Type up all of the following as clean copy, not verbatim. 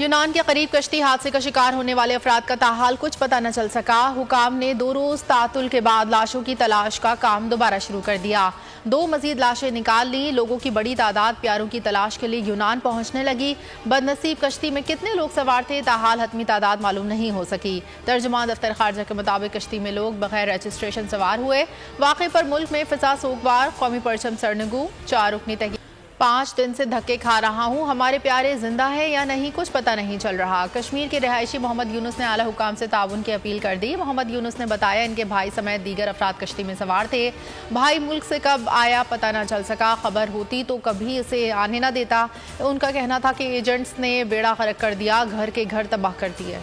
यूनान के करीब कश्ती हादसे का शिकार होने वाले अफराद का ताहाल कुछ पता न चल सका। हुकाम ने 2 रोज तातुल के बाद लाशों की तलाश का काम दोबारा शुरू कर दिया। 2 मजीद लाशें निकाल ली। लोगों की बड़ी तादाद प्यारों की तलाश के लिए यूनान पहुंचने लगी। बदनसीब कश्ती में कितने लोग सवार थे, ताहाल हतमी तादाद मालूम नहीं हो सकी। तर्जुमान दफ्तर खारजा के मुताबिक कश्ती में लोग बगैर रजिस्ट्रेशन सवार हुए। वाक़े पर मुल्क में फिजा सोगवार, कौमी परचम सरनगू, 4 रुकनी तहकीक। 5 दिन से धक्के खा रहा हूँ, हमारे प्यारे जिंदा है या नहीं कुछ पता नहीं चल रहा। कश्मीर के रिहायशी मोहम्मद यूनुस ने आला हुकाम से ताउन की अपील कर दी। मोहम्मद यूनुस ने बताया इनके भाई समेत दीगर अफराद कश्ती में सवार थे। भाई मुल्क से कब आया पता न चल सका, खबर होती तो कभी इसे आने न देता। उनका कहना था कि एजेंट्स ने बेड़ा गर्क कर दिया, घर के घर तबाह कर दिए।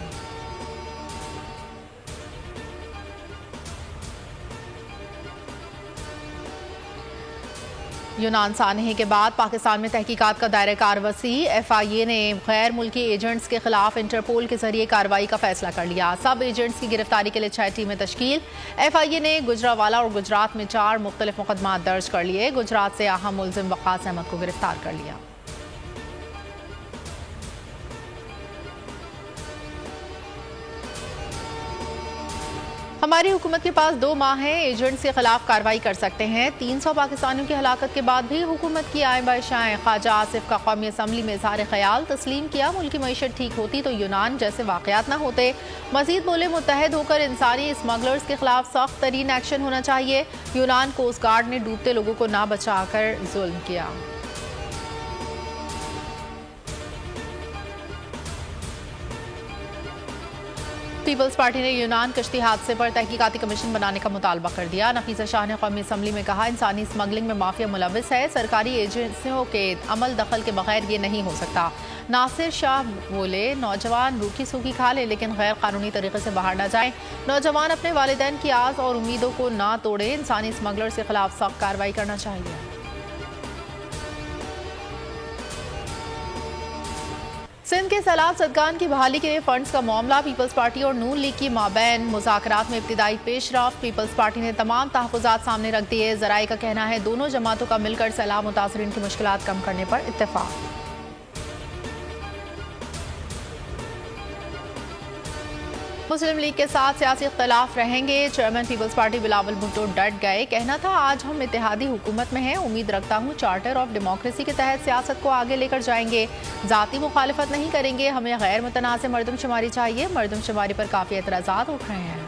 यूनान सानहे के बाद पाकिस्तान में तहकीकात का दायरा कार वसी। FIA ने गैर मुल्की एजेंट्स के खिलाफ इंटरपोल के जरिए कार्रवाई का फैसला कर लिया। सब एजेंट्स की गिरफ्तारी के लिए 6 टीमें तश्कील। FIA ने गुजरावाला और गुजरात में 4 मुख्तलिफ मुकदमा दर्ज कर लिए। गुजरात से अहम मुलजिम वक़ास अहमद को गिरफ्तार कर लिया। हमारी हुकूमत के पास 2 माह हैं, एजेंट्स के खिलाफ कार्रवाई कर सकते हैं। 300 पाकिस्तानियों की हलाकत के बाद भी हुकूमत की आय बायशाएं। ख्वाजा आसिफ का कौमी असम्बली में इज़हार ख्याल तस्लीम किया। मुल्की मईशत ठीक होती तो यूनान जैसे वाक़यात न होते। मजीद बोले मुत्तहद होकर इंसानी स्मगलर्स के खिलाफ सख्त तरीन एक्शन होना चाहिए। यूनान कोस्ट गार्ड ने डूबते लोगों को ना बचाकर जुल्म किया। पीपल्स पार्टी ने यूनान कश्ती हादसे पर तहकीकाती कमीशन बनाने का मुतालबा कर दिया। नफीसा शाह ने कौमी असम्बली में कहा इंसानी स्मगलिंग में माफिया मुलविस है, सरकारी एजेंसियों के अमल दखल के बगैर ये नहीं हो सकता। नासिर शाह बोले नौजवान रूखी सूखी खा ले लेकिन गैर कानूनी तरीके से बाहर न जाए। नौजवान अपने वालिदैन की आस और उम्मीदों को ना तोड़े। इंसानी स्मगलर्स के खिलाफ सख्त कार्रवाई करना चाहिए। सिंध के सैलाब ज़दगान की बहाली के लिए फंड्स का मामला। पीपल्स पार्टी और नून लीग की माबैन मुज़ाकरात में इब्तिदाई पेशरफ्त। पीपल्स पार्टी ने तमाम तहफ़्फ़ुज़ात सामने रख दिए। ज़राए का कहना है दोनों जमातों का मिलकर सैलाब मुतासरीन की मुश्किलात कम करने पर इत्तेफाक। मुस्लिम लीग के साथ सियासी इख्तलाफ रहेंगे। चेयरमैन पीपल्स पार्टी बिलावल भुट्टो डट गए। कहना था आज हम इत्तेहादी हुकूमत में हैं, उम्मीद रखता हूँ चार्टर ऑफ डेमोक्रेसी के तहत सियासत को आगे लेकर जाएंगे। जाती मुखालिफत नहीं करेंगे, हमें गैर मुतनाज़ मरदमशुमारी चाहिए। मरदमशुमारी पर काफ़ी एतराज़ात उठ रहे हैं।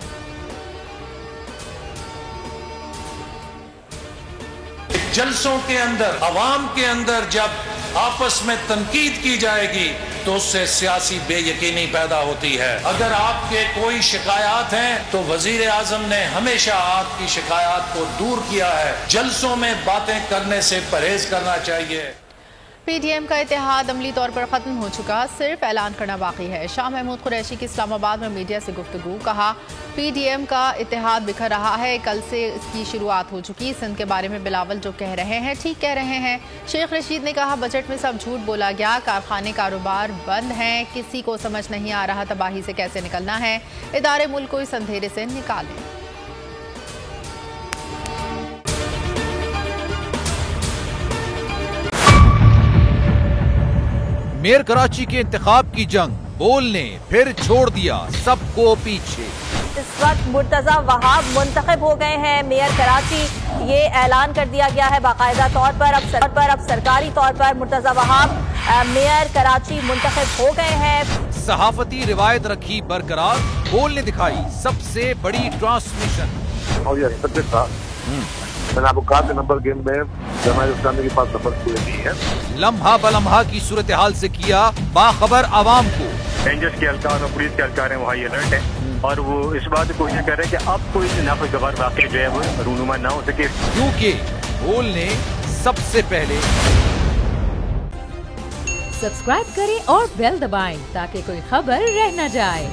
जलसों के अंदर, अवाम के अंदर जब आपस में तनकीद की जाएगी तो उससे सियासी बेयकीनी पैदा होती है। अगर आपके कोई शिकायत हैं तो वजीर आजम ने हमेशा आपकी शिकायत को दूर किया है। जलसों में बातें करने से परहेज करना चाहिए। PDM का इत्तेहाद अमली तौर पर ख़त्म हो चुका, सिर्फ ऐलान करना बाकी है। शाह महमूद कुरैशी की इस्लामाबाद में मीडिया से गुफ्तगू। कहा PDM का इत्तेहाद बिखर रहा है, कल से इसकी शुरुआत हो चुकी। सिंध के बारे में बिलावल जो कह रहे हैं ठीक कह रहे हैं। शेख रशीद ने कहा बजट में सब झूठ बोला गया, कारखाने कारोबार बंद हैं, किसी को समझ नहीं आ रहा तबाही से कैसे निकलना है। इदारे मुल्क को इस अंधेरे से निकालें। मेयर कराची के इंतखाब की जंग, बोल ने फिर छोड़ दिया सबको पीछे। इस वक्त मुर्तजा वहाब मुंतखब हो गए हैं मेयर कराची। ये ऐलान कर दिया गया है बाकायदा तौर पर। अब सरकारी तौर पर मुर्तजा वहाब मेयर कराची मुंतखब हो गए हैं। सहाफती रिवायत रखी बरकरार, बोल ने दिखाई सबसे बड़ी ट्रांसमिशन। और ये था मैंने आपको कहा नंबर गेम में जमात इस्लामी के पास नंबर पूरे नहीं है। लम्हा बलम्हा की सूरत हाल से किया बाखबर आवाम को। रेंजर्स के एहलकार और पुलिस के एहलकार हैं वो हाई अलर्ट है और वो इस बात की कोशिश कर रहे हैं कि अब कोई नाखुशगवार वाक़या जो है वो रूनुमा ना हो सके, क्योंकि बोल ने सबसे पहले। सब्सक्राइब करें और बेल दबाएं ताकि कोई खबर रह न जाए।